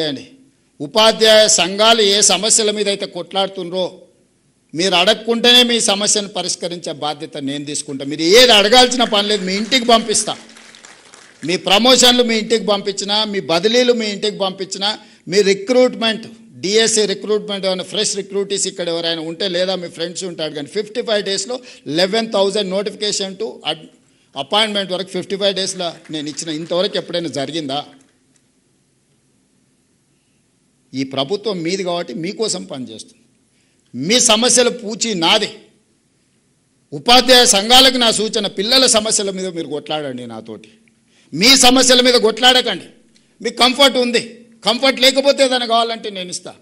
అండి ఉపాధ్యాయ సంఘాలు ఏ సమస్యల మీద అయితే కొట్లాడుతుండ్రో మీరు అడగకుంటేనే మీ సమస్యను పరిష్కరించే బాధ్యత నేను తీసుకుంటా. మీరు ఏది అడగాల్సిన పని లేదు, మీ ఇంటికి పంపిస్తా. మీ ప్రమోషన్లు మీ ఇంటికి పంపించినా, మీ బదిలీలు మీ ఇంటికి పంపించినా, మీ రిక్రూట్మెంట్ డిఎస్సి రిక్రూట్మెంట్ ఏమైనా ఫ్రెష్ రిక్రూటీస్ ఇక్కడ ఎవరైనా ఉంటే లేదా మీ ఫ్రెండ్స్ ఉంటాడు కానీ 55 డేస్లో 11,000 నోటిఫికేషన్ టు అపాయింట్మెంట్ వరకు 55 డేస్లో నేను ఇచ్చిన. ఇంతవరకు ఎప్పుడైనా జరిగిందా? ఈ ప్రభుత్వం మీది కాబట్టి మీకోసం పనిచేస్తుంది. మీ సమస్యలు పూచి నాది. ఉపాధ్యాయ సంఘాలకు నా సూచన, పిల్లల సమస్యల మీద మీరు కొట్లాడండి నాతోటి. మీ సమస్యల మీద కొట్లాడకండి. మీకు కంఫర్ట్ ఉంది, కంఫర్ట్ లేకపోతే ఏదైనా కావాలంటే నేను ఇస్తా.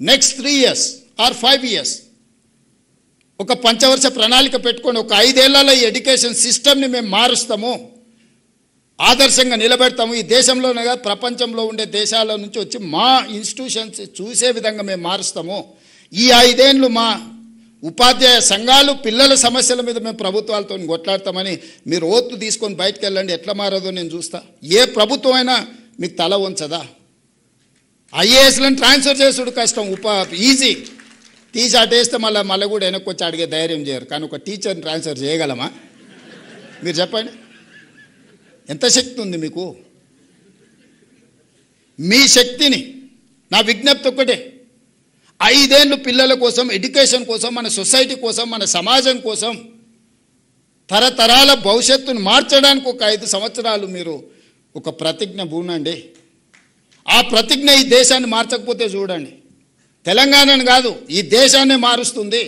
నెక్స్ట్ 3 years ఆర్ 5 years ఒక పంచవర్ష ప్రణాళిక పెట్టుకొని ఒక 5 ఏళ్లలో ఈ ఎడ్యుకేషన్ సిస్టమ్ని మేము మారుస్తాము, ఆదర్శంగా నిలబెడతాము. ఈ దేశంలోనే కాదు ప్రపంచంలో ఉండే దేశాల నుంచి వచ్చి మా ఇన్స్టిట్యూషన్స్ చూసే విధంగా మేము మారుస్తాము. ఈ 5 ఏళ్ళు మా ఉపాధ్యాయ సంఘాలు పిల్లల సమస్యల మీద మేము ప్రభుత్వాలతో కొట్లాడతామని మీరు ఓట్లు తీసుకొని బయటకు వెళ్ళండి. ఎట్లా మారదో నేను చూస్తా. ఏ ప్రభుత్వం అయినా మీకు తల వంచదా? ఐఏఎస్లను ట్రాన్స్ఫర్ చేసుడు కష్టం, ఈజీ. తీసి అటేస్తే మళ్ళీ కూడా వెనక్కి వచ్చి అడిగే ధైర్యం చేయరు. కానీ ఒక టీచర్ని ట్రాన్స్ఫర్ చేయగలమా? మీరు చెప్పండి. ఎంత శక్తి ఉంది మీకు? మీ శక్తిని, నా విజ్ఞప్తి ఒక్కటే, 5 ఏళ్ళు పిల్లల కోసం, ఎడ్యుకేషన్ కోసం, మన సొసైటీ కోసం, మన సమాజం కోసం, తరతరాల భవిష్యత్తును మార్చడానికి ఒక 5 సంవత్సరాలు మీరు ఒక ప్రతిజ్ఞ పూనండి. ఆ ప్రతిజ్ఞ ఈ దేశాన్ని మార్చకపోతే చూడండి, తెలంగాణను కాదు ఈ దేశాన్ని మారుస్తుంది.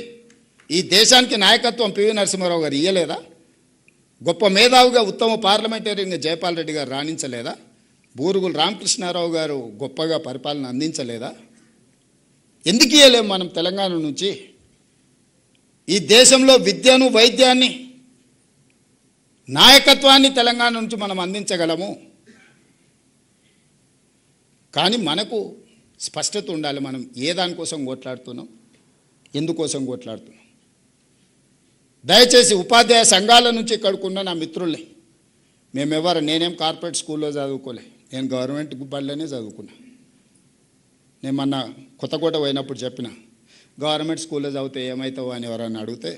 ఈ దేశానికి నాయకత్వం పివి నరసింహారావు గారు ఇయ్యలేదా? గొప్ప మేధావిగా ఉత్తమ పార్లమెంటేరియన్గా జయపాల్ రెడ్డి గారు రాణించలేదా? బూరుగుల రామకృష్ణారావు గారు గొప్పగా పరిపాలన అందించలేదా? ఎందుకు ఇయ్యలేము మనం తెలంగాణ నుంచి? ఈ దేశంలో విద్యను, వైద్యాన్ని, నాయకత్వాన్ని తెలంగాణ నుంచి మనం అందించగలము. కానీ మనకు స్పష్టత ఉండాలి. మనం ఏ దానికోసం కొట్లాడుతున్నాం, ఎందుకోసం కొట్లాడుతున్నాం. దయచేసి ఉపాధ్యాయ సంఘాల నుంచి ఇక్కడికున్న నా మిత్రుల్ని, నేనేం కార్పొరేట్ స్కూల్లో చదువుకోలే, నేను గవర్నమెంట్ బడిలోనే చదువుకున్నా. నేను మొన్న కొత్తకోట పోయినప్పుడు చెప్పిన, గవర్నమెంట్ స్కూల్లో చదివితే ఏమవుతావు అని ఎవరన్నా అడిగితే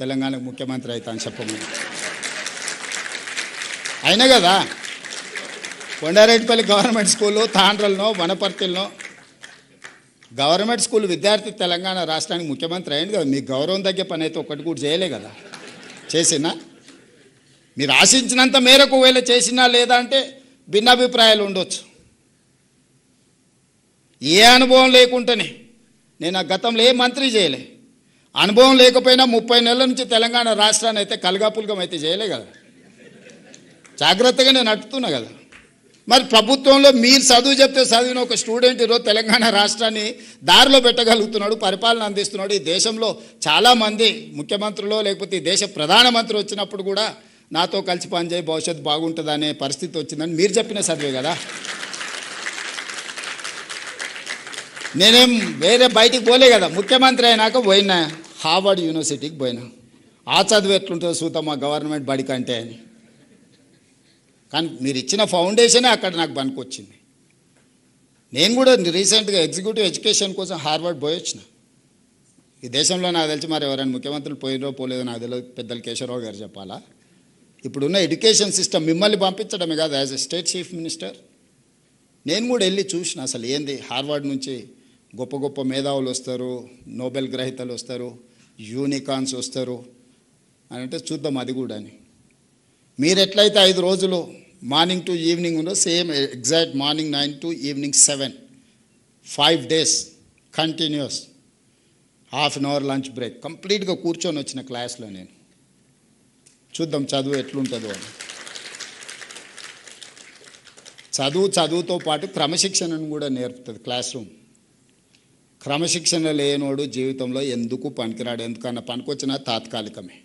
తెలంగాణకు ముఖ్యమంత్రి అవుతా అని చెప్పమని. అయినా కదా కొండారెడ్డిపల్లి గవర్నమెంట్ స్కూలు, తాండ్రలనో వనపర్తిలో గవర్నమెంట్ స్కూల్ విద్యార్థి తెలంగాణ రాష్ట్రానికి ముఖ్యమంత్రి అయింది కదా. మీకు గౌరవం తగ్గే పని అయితే ఒక్కటి కూడా చేయలే కదా. చేసినా మీరు ఆశించినంత మేరకు ఒకవేళ చేసినా లేదా అంటే భిన్నాభిప్రాయాలు ఉండొచ్చు. ఏ అనుభవం లేకుండానే, నేను ఆ గతంలో ఏ మంత్రి చేయలే, అనుభవం లేకపోయినా 30 నెలల నుంచి తెలంగాణ రాష్ట్రాన్ని అయితే కలగాపులగం అయితే చేయలే కదా. జాగ్రత్తగా నేను నడుపుతున్నా కదా. మరి ప్రభుత్వంలో మీరు చదువు చెప్తే చదివిన ఒక స్టూడెంట్ ఈరోజు తెలంగాణ రాష్ట్రాన్ని దారిలో పెట్టగలుగుతున్నాడు, పరిపాలన అందిస్తున్నాడు. ఈ దేశంలో చాలామంది ముఖ్యమంత్రులు లేకపోతే ఈ దేశ ప్రధానమంత్రి వచ్చినప్పుడు కూడా నాతో కలిసి పనిచేయి భవిష్యత్తు బాగుంటుంది అనే పరిస్థితి వచ్చిందని మీరు చెప్పిన చదివే కదా. నేనేం వేరే బయటికి పోలే కదా. ముఖ్యమంత్రి అయినాక పోయినా హార్వర్డ్ యూనివర్సిటీకి పోయినా. ఆ చదువు ఎట్లుంటుందో చూద్దాం మా గవర్నమెంట్ బడి కంటే అని. కానీ మీరు ఇచ్చిన ఫౌండేషనే అక్కడ నాకు పనికొచ్చింది. నేను కూడా రీసెంట్గా ఎగ్జిక్యూటివ్ ఎడ్యుకేషన్ కోసం హార్వర్డ్ పోయొచ్చిన. ఈ దేశంలో నాకు తెలిసి మరి ఎవరైనా ముఖ్యమంత్రులు పోయినో పోలేదో నాకు తెలియదు, పెద్దలు కేశవరావు గారు చెప్పాలా. ఇప్పుడున్న ఎడ్యుకేషన్ సిస్టమ్ మిమ్మల్ని పంపించడమే కాదు, as a state chief minister నేను కూడా వెళ్ళి చూసిన అసలు ఏంది. హార్వర్డ్ నుంచి గొప్ప గొప్ప మేధావులు వస్తారు, నోబెల్ గ్రహీతలు వస్తారు, యూనికార్న్స్ వస్తారు అని అంటే చూద్దాం అది కూడా అని. మీరు ఎట్లయితే 5 రోజులు morning to evening undo, same exact morning 9 to evening 7, 5 days continuous, ½ an hour lunch break, కంప్లీట్గా కూర్చొని వచ్చిన క్లాస్లో నేను. చూద్దాం చదువు ఎట్లుంటుందో అని. చదువుతో పాటు క్రమశిక్షణను కూడా నేర్పుతుంది క్లాస్ రూమ్. క్రమశిక్షణ లేనోడు జీవితంలో ఎందుకు పనికిరాడు. ఎందుకన్నా పనికొచ్చినా తాత్కాలికమే.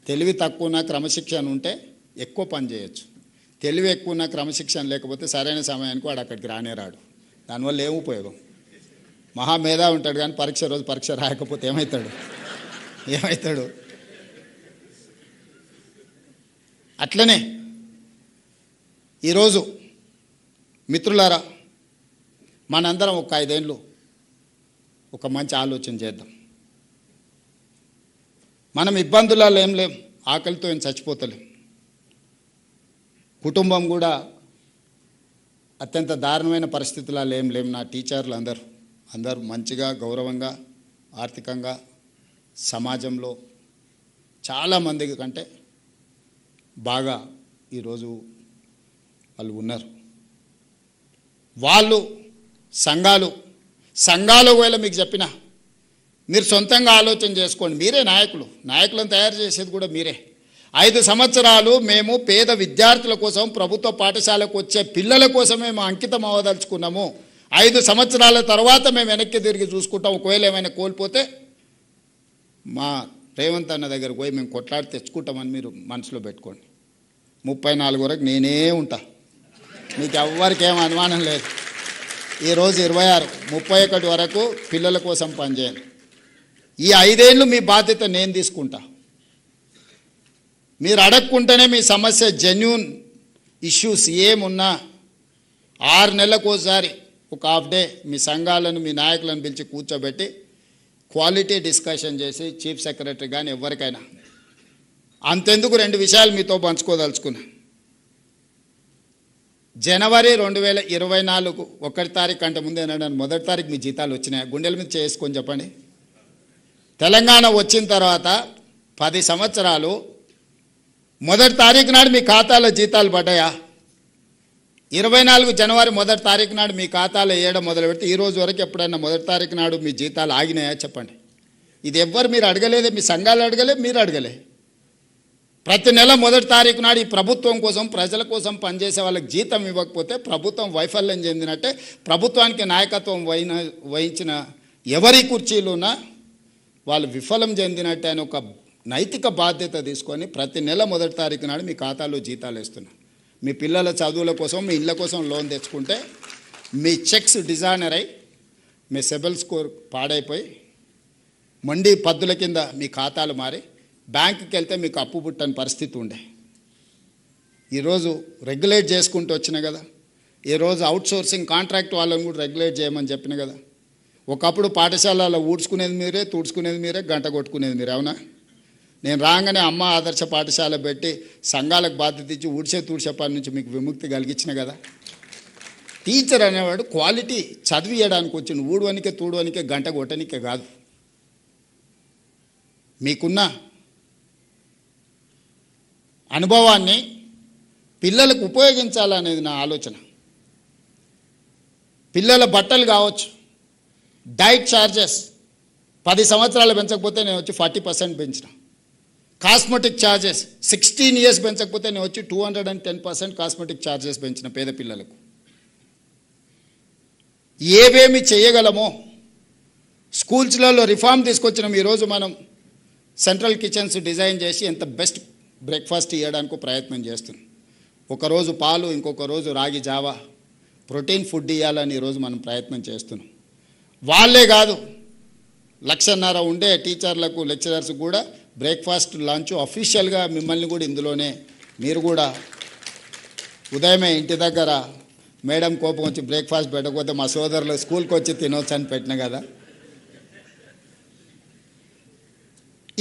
తెలివి తక్కువ క్రమశిక్షణ ఉంటే ఎక్కువ పని చేయొచ్చు. తెలివి ఎక్కువ క్రమశిక్షణ లేకపోతే సరైన సమయానికి వాడు అక్కడికి రానే రాడు. దానివల్ల ఏం ఉపయోగం? మహామేధా ఉంటాడు కానీ పరీక్ష రోజు పరీక్ష రాయకపోతే ఏమవుతాడు? అట్లనే ఈరోజు మిత్రులారా, మనందరం ఒక 5 ఏళ్ళు ఒక మంచి ఆలోచన చేద్దాం. మనం ఇబ్బందులలో ఏం లేం, ఆకలితో ఏం చచ్చిపోతలేం. కుటుంబం కూడా అత్యంత దారుణమైన పరిస్థితులలో ఏం లేం. నా టీచర్లు అందరూ మంచిగా గౌరవంగా ఆర్థికంగా సమాజంలో చాలామంది కంటే బాగా ఈరోజు వాళ్ళు ఉన్నారు. వాళ్ళు సంఘాలు ఒకవేళ మీకు చెప్పినా మీరు సొంతంగా ఆలోచన చేసుకోండి. మీరే నాయకులను తయారు చేసేది కూడా మీరే. 5 సంవత్సరాలు మేము పేద విద్యార్థుల కోసం ప్రభుత్వ పాఠశాలకు వచ్చే పిల్లల కోసమే మేము అంకితం అవ్వదలుచుకున్నాము. 5 సంవత్సరాల తర్వాత మేము వెనక్కి తిరిగి చూసుకుంటాం. ఒకవేళ ఏమైనా కోల్పోతే మా రేవంత్ అన్న దగ్గరకు పోయి మేము కొట్లాడి తెచ్చుకుంటామని మీరు మనసులో పెట్టుకోండి. 34 వరకు నేనే ఉంటా, మీకు ఎవ్వరికి ఏం అనుమానం లేదు. ఈరోజు 26, 31 వరకు పిల్లల కోసం పనిచేయండి. ఈ 5 ఏళ్ళు మీ బాధ్యత నేను తీసుకుంటా. మీరు అడగకుంటేనే మీ సమస్య జెన్యూన్ ఇష్యూస్ ఏమున్నా 6 నెలలకు ఒకసారి ఒక హాఫ్ డే మీ సంఘాలను మీ నాయకులను పిలిచి కూర్చోబెట్టి క్వాలిటీ డిస్కషన్ చేసి చీఫ్ సెక్రటరీ కానీ ఎవరికైనా అంతెందుకు 2 విషయాలు మీతో పంచుకోదలుచుకున్నా. జనవరి 2024 1 తారీఖు కంటే ముందే ఏనాడు 1 తారీఖు మీ జీతాలు వచ్చినాయి? గుండెల మీద చేసుకొని చెప్పండి. తెలంగాణ వచ్చిన తర్వాత 10 సంవత్సరాలు 1 తారీఖు నాడు మీ ఖాతాలో జీతాలు పడ్డాయా? 24 జనవరి 1 తారీఖు నాడు మీ ఖాతాలో వేయడం మొదలు పెడితే ఈ రోజు వరకు ఎప్పుడైనా 1 తారీఖు నాడు మీ జీతాలు ఆగినాయా చెప్పండి. ఇది ఎవ్వరు మీరు అడగలేదే, మీ సంఘాలు అడగలే, మీరు అడగలే. ప్రతి నెల 1 తారీఖు నాడు ఈ ప్రభుత్వం కోసం ప్రజల కోసం పనిచేసే వాళ్ళకి జీతం ఇవ్వకపోతే ప్రభుత్వం వైఫల్యం చెందినట్టే. ప్రభుత్వానికి నాయకత్వం వహించిన ఎవరి కుర్చీలున్నా వాళ్ళు విఫలం చెందినట్టే అని ఒక నైతిక బాధ్యత తీసుకొని ప్రతి నెల 1 తారీఖు నాడు మీ ఖాతాలో జీతాలు వేస్తున్నారు. మీ పిల్లల చదువుల కోసం మీ ఇళ్ళ కోసం లోన్ తెచ్చుకుంటే మీ చెక్స్ డిజైనర్ అయి మీ సిబిల్ స్కోర్ పాడైపోయి మండి పద్దుల కింద మీ ఖాతాలు మారి బ్యాంకుకి వెళ్తే మీకు అప్పు పుట్టని పరిస్థితి ఉండే. ఈరోజు రెగ్యులేట్ చేసుకుంటూ వచ్చిన కదా. ఈరోజు అవుట్సోర్సింగ్ కాంట్రాక్ట్ వాళ్ళని కూడా రెగ్యులేట్ చేయమని చెప్పిన కదా. ఒకప్పుడు పాఠశాలలో ఊడ్చుకునేది మీరే, తుడుచుకునేది మీరే, గంట కొట్టుకునేది మీరే, అవునా? నేను రాగానే అమ్మ ఆదర్శ పాఠశాల పెట్టి సంఘాలకు బాధ్యత ఇచ్చి తుడిచే పని నుంచి మీకు విముక్తి కలిగించిన కదా. టీచర్ అనేవాడు క్వాలిటీ చదివియడానికి వచ్చిన ఊడవనికే తూడవనికే గంట కొట్టనికే కాదు. మీకున్న అనుభవాన్ని పిల్లలకు ఉపయోగించాలనేది నా ఆలోచన. పిల్లల బట్టలు కావచ్చు, డైట్ ఛార్జెస్ 10 సంవత్సరాలు పెంచకపోతే నేను వచ్చి 40% పెంచిన. కాస్మెటిక్ ఛార్జెస్ 16 ఇయర్స్ పెంచకపోతే నేను వచ్చి 210% కాస్మెటిక్ ఛార్జెస్ పెంచిన పేద పిల్లలకు. ఏవేమి చేయగలమో స్కూల్స్లలో రిఫార్మ్ తీసుకొచ్చినాం. ఈరోజు మనం సెంట్రల్ కిచెన్స్ డిజైన్ చేసి ఎంత బెస్ట్ బ్రేక్ఫాస్ట్ ఇవ్వడానికి ప్రయత్నం చేస్తున్నాం. ఒకరోజు పాలు, ఇంకొక రోజు రాగి జావా, ప్రోటీన్ ఫుడ్ ఇవ్వాలని ఈరోజు మనం ప్రయత్నం చేస్తున్నాం. వాళ్ళే కాదు, 1.5 లక్ష ఉండే టీచర్లకు లెక్చరర్స్ కూడా బ్రేక్ఫాస్ట్ లంచ్ అఫీషియల్గా మిమ్మల్ని కూడా ఇందులోనే మీరు కూడా ఉదయమే ఇంటి దగ్గర మేడం కోపం వచ్చి బ్రేక్ఫాస్ట్ పెట్టకపోతే మా సోదరులు స్కూల్కి వచ్చి తినవచ్చు అని పెట్టిన కదా.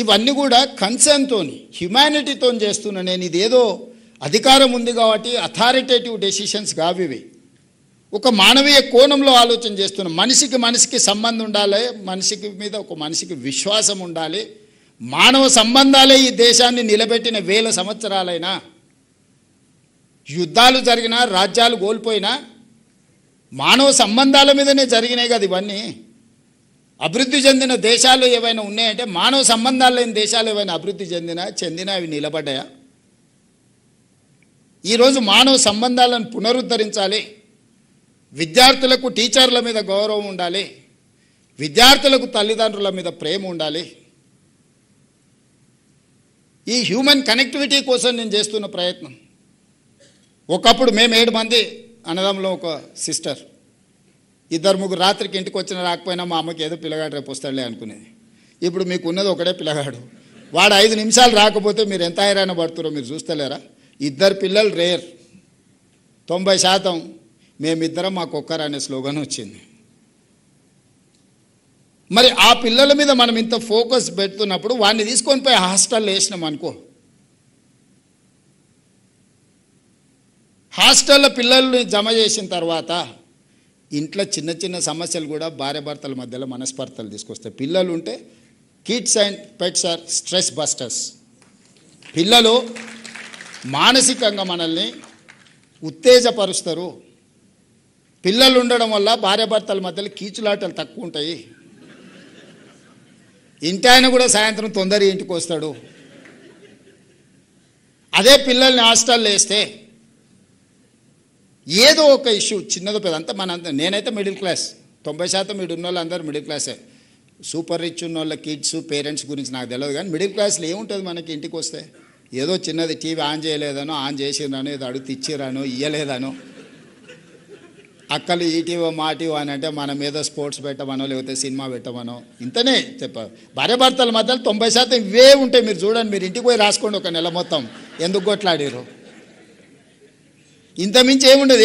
ఇవన్నీ కూడా కన్సర్న్తో హ్యుమానిటీతో చేస్తున్నా నేను. ఇదేదో అధికారం ఉంది కాబట్టి అథారిటేటివ్ డెసిషన్స్ కావివి. ఒక మానవీయ కోణంలో ఆలోచన చేస్తున్నాం. మనిషికి సంబంధం ఉండాలి, మనిషికి విశ్వాసం ఉండాలి. మానవ సంబంధాలే ఈ దేశాన్ని నిలబెట్టిన 1000 సంవత్సరాలైనా. యుద్ధాలు జరిగినా, రాజ్యాలు కోల్పోయినా మానవ సంబంధాల మీదనే జరిగినాయి కదా ఇవన్నీ. అభివృద్ధి చెందిన దేశాలు ఏవైనా ఉన్నాయంటే మానవ సంబంధాలు లేని దేశాలు ఏవైనా అభివృద్ధి చెందినా అవి నిలబడ్డాయా? ఈరోజు మానవ సంబంధాలను పునరుద్ధరించాలి. విద్యార్థులకు టీచర్ల మీద గౌరవం ఉండాలి, విద్యార్థులకు తల్లిదండ్రుల మీద ప్రేమ ఉండాలి. ఈ హ్యూమన్ కనెక్టివిటీ కోసం నేను చేస్తున్న ప్రయత్నం. ఒకప్పుడు మేము 7 మంది అన్నదమ్ములో ఒక సిస్టర్, 2-3 రాత్రికి ఇంటికి వచ్చిన రాకపోయినా మా అమ్మకి ఏదో పిల్లగాడు రేపు వస్తాడులే అనుకునేది. ఇప్పుడు మీకు ఉన్నది ఒకటే పిల్లగాడు. వాడు 5 నిమిషాలు రాకపోతే మీరు ఎంత హైరాణ పడుతున్నారో మీరు చూస్తలేరా? 2 పిల్లలు రేర్. 90% మేమిద్దరం మాకొక్కరు అనే స్లోగన్ వచ్చింది. మరి ఆ పిల్లల మీద మనం ఇంత ఫోకస్ పెడుతున్నప్పుడు వాడిని తీసుకొని పోయి హాస్టల్లో వేసినాం అనుకో, హాస్టల్లో పిల్లల్ని జమ చేసిన తర్వాత ఇంట్లో చిన్న చిన్న సమస్యలు కూడా భార్యాభర్తల మధ్యలో మనస్పర్ధలు తీసుకొస్తాయి. పిల్లలు ఉంటే kids and pets are stress busters. పిల్లలు మానసికంగా మనల్ని ఉత్తేజపరుస్తారు. పిల్లలు ఉండడం వల్ల భార్యాభర్తల మధ్యలో కీచులాటలు తక్కువ ఉంటాయి. ఇంటి ఆయన కూడా సాయంత్రం తొందరగా ఇంటికి వస్తాడు. అదే పిల్లల్ని హాస్టల్లో వేస్తే ఏదో ఒక ఇష్యూ చిన్నదో పెద్ద అంతా నేనైతే మిడిల్ క్లాస్, 90% మీరు ఉన్న వాళ్ళు అందరూ మిడిల్ క్లాసే. సూపర్ రిచ్ ఉన్న వాళ్ళ కిడ్స్ పేరెంట్స్ గురించి నాకు తెలియదు, కానీ మిడిల్ క్లాస్లో ఏముంటుంది మనకి ఇంటికి వస్తే? ఏదో చిన్నది టీవీ ఆన్ చేయలేదనో, ఆన్ చేసిరానో, ఏదో అడుగు తెచ్చిరానో, ఇయ్యలేదనో, అక్కలు ఈటీవో మాటీవో అని అంటే మనం ఏదో స్పోర్ట్స్ పెట్టమనో లేకపోతే సినిమా పెట్టమనో, ఇంతనే చెప్పారు. భార్యాభర్తల మధ్యలో 90% ఇవే ఉంటాయి. మీరు చూడండి, మీరు ఇంటికి పోయి రాసుకోండి ఒక నెల మొత్తం ఎందుకు కొట్లాడారు. ఇంతమించి ఏముండదు.